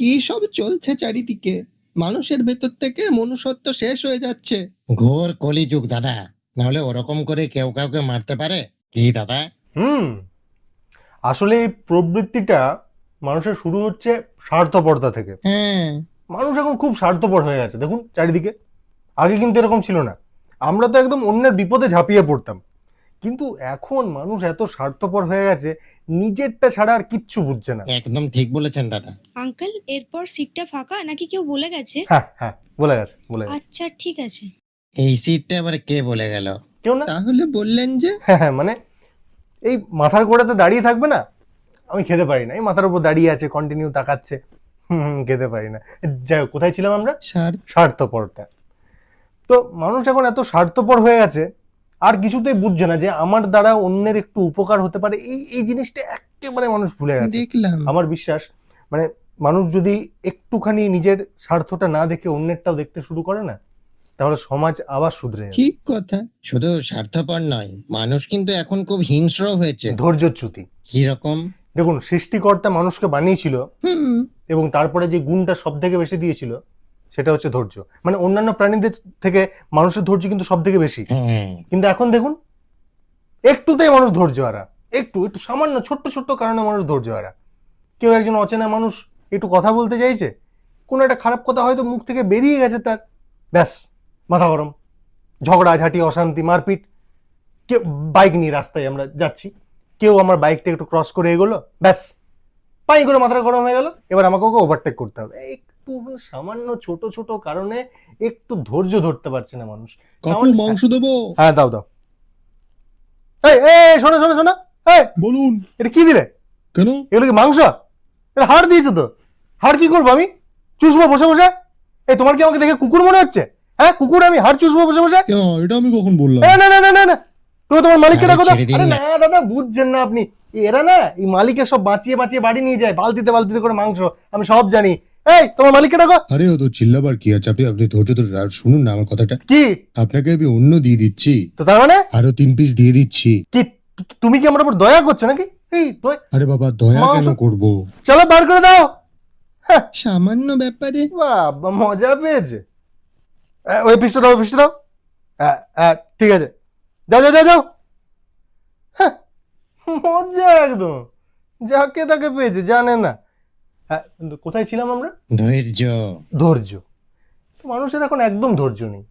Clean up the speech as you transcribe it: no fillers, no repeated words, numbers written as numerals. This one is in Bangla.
কি সব চলছে চারিদিকে, মানুষের ভেতর থেকে মনুষ্যত্ব শেষ হয়ে যাচ্ছে। ঘোর কলিযুগ দাদা, নাহলে ওরকম করে কেউ কাউকে মারতে পারে কি দাদা? আসলে এই প্রবৃত্তিটা মানুষের শুরু হচ্ছে স্বার্থপরতা থেকে। হ্যাঁ, মানুষ এখন খুব স্বার্থপর হয়ে গেছে, দেখুন চারিদিকে। আগে কিন্তু এরকম ছিল না, আমরা তো একদম অন্যের বিপদে ঝাঁপিয়ে পড়তাম। কিন্তু এখন মানুষ এত স্বার্থপর হয়ে গেছে, নিজেরটা ছাড়া আর কিচ্ছু বুঝছে না। একদম ঠিক বলেছেন দাদা। আঙ্কেল, এরপর সিটটা ফাঁকা নাকি কেউ বলে গেছে? হ্যাঁ হ্যাঁ, বলে গেছে বলে গেছে। আচ্ছা ঠিক আছে। এই সিটটা আবার কে বলে গেল? কেউ না। তাহলে বললেন যে? হ্যাঁ হ্যাঁ, মানে এই মাথার গোড়াতে দাঁড়িয়ে থাকবে না, আমি খেতে পারি না, এই মাথার উপর দাঁড়িয়ে আছে, কন্টিনিউ তাকাচ্ছে, খেতে পারি না। যাই হোক, কোথায় ছিলাম আমরা? স্বার্থপরতা। তো মানুষ এখন এত স্বার্থপর হয়ে গেছে, আর কিছুতেই বুঝছে না যে আমার দ্বারা অন্যের একটু উপকার হতে পারে। এই এই জিনিসটা একেবারে মানুষ ভুলে গেছে। দেখলাম। আমার বিশ্বাস, মানে মানুষ যদি একটুখানি নিজের স্বার্থটা না দেখে অন্যেরটাও দেখতে শুরু করে না, তাহলে সমাজ আবার শুধরে যাবে। ঠিক কথা। শুধু স্বার্থপর নয়, মানুষ কিন্তু এখন খুব হিংস্র হয়েছে। ধৈর্যচ্যুতি। কিরকম? দেখুন, সৃষ্টিকর্তা মানুষকে বানিয়েছিল হুম, এবং তারপরে যে গুণটা সব থেকে বেশি দিয়েছিল সেটা হচ্ছে ধৈর্য। মানে অন্যান্য প্রাণীদের থেকে মানুষের ধৈর্য কিন্তু সব থেকে বেশি। হ্যাঁ, কিন্তু এখন দেখুন, একটুতেই মানুষ ধৈর্য হারা। একটু একটু সামান্য ছোট্ট ছোট্ট কারণে মানুষ ধৈর্য হারা। কেউ একজন অচেনা মানুষ একটু কথা বলতে চাইছে, কোনো একটা খারাপ কথা হয়তো মুখ থেকে বেরিয়ে গেছে তার, ব্যাস মাথা গরম, ঝগড়াঝাটি, অশান্তি, মারপিট। কেউ বাইক নিয়ে রাস্তায় আমরা যাচ্ছি, কেউ আমার বাইকটা একটু ক্রস করে এগোলো, ব্যাস পাই করে মাথাটা গরম হয়ে গেল, এবার আমাকে ওকে ওভারটেক করতে হবে। একটু সামান্য ছোট ছোট কারণে একটু ধৈর্য ধরতে পারছে না মানুষ। কাকু মাংস দেবো? হ্যাঁ দাও দাও। এই এই শোনো শোনো শোনো, এই বলুন। এটা কি দিলে? কেন? এগুলো কি মাংস? এটা হাড় দিয়েছে তো। হাড় কি করবো আমি? চুষবো বসে বসে? এই তোমার কি আমাকে দেখে কুকুর মনে হচ্ছে? হ্যাঁ, কুকুর আমি হাড় চুষবো বসে বসে? এটা আমি কখন বললাম? না না না না না না, তুমি তোমার মালিককে ডাকো। ছেড়ে দিন আরে না। না দাদা, বুঝছেন না আপনি, এরা না এই মালিকের সব বাঁচিয়ে বাঁচিয়ে বাড়ি নিয়ে যায়, বালতিতে বালতিতে করে মাংস, আমি সব জানি। এই তোমার মালিককে ডাকো। আরে ও তো চিল্লাবার কি আছে, আপনি ধৈর্য ধরে আর শুনুন না আমার কথাটা। কি? আপনাকে আমি অন্য দিয়ে দিচ্ছি, তো তার মানে আরো 3 পিস দিয়ে দিচ্ছি। কি? তুমি কি আমার উপর দয়া করছো নাকি? এই আরে বাবা, দয়া কেন মাংস- করব? চলো বার করে দাও। সামান্য ব্যাপারে। বাবা মজা পেয়েছে। ওই পিসটা দাও, পিসটা দাও। ঠিক আছে, যাও যাও যাও যাও। হ্যাঁ, মজা একদম, যাকে তাকে পেয়েছে, জানে না। কিন্তু কোথায় ছিলাম আমরা? ধৈর্য। ধৈর্য। মানুষের এখন একদম ধৈর্য নেই।